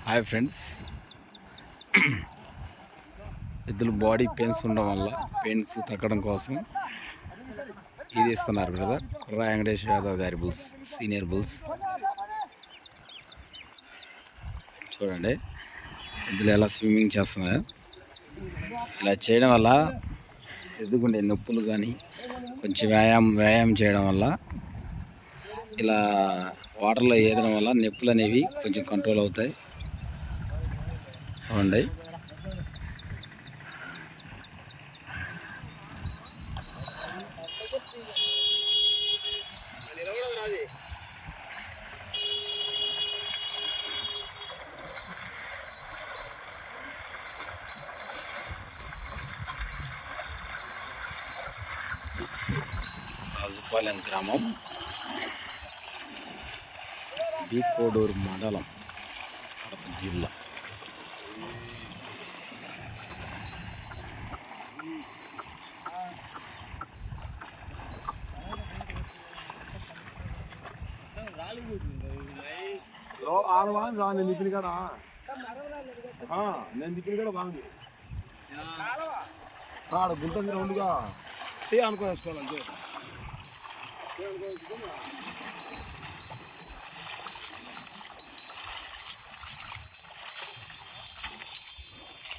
Hi friends, ఎద్దులు body pains ఉండడం వల్ల పెయిన్స్ తగ్గడం కోసం ఇది ఇస్తున్నారు బ్రదర్. కుర్రా వెంకటేష్ యాదవ్ గారి బుల్స్, సీనియర్ బుల్స్. చూడండి ఎద్దులు ఎలా స్విమ్మింగ్ చేస్తున్నాయో. ఇలా చేయడం వల్ల ఎద్దుకుండే నొప్పులు కానీ కొంచెం వ్యాయామం చేయడం వల్ల, ఇలా వాటర్లో ఈదడం వల్ల నొప్పులు అనేవి కొంచెం కంట్రోల్ అవుతాయి. అవునండి, రాజుపాలెం గ్రామం, బి కోడూరు మండలం, కడప జిల్లా. నేను దిప్పిన కూడా బాగుంది. ఆడ గుంత రౌండ్గా అనుకో వేసుకోవాలంటే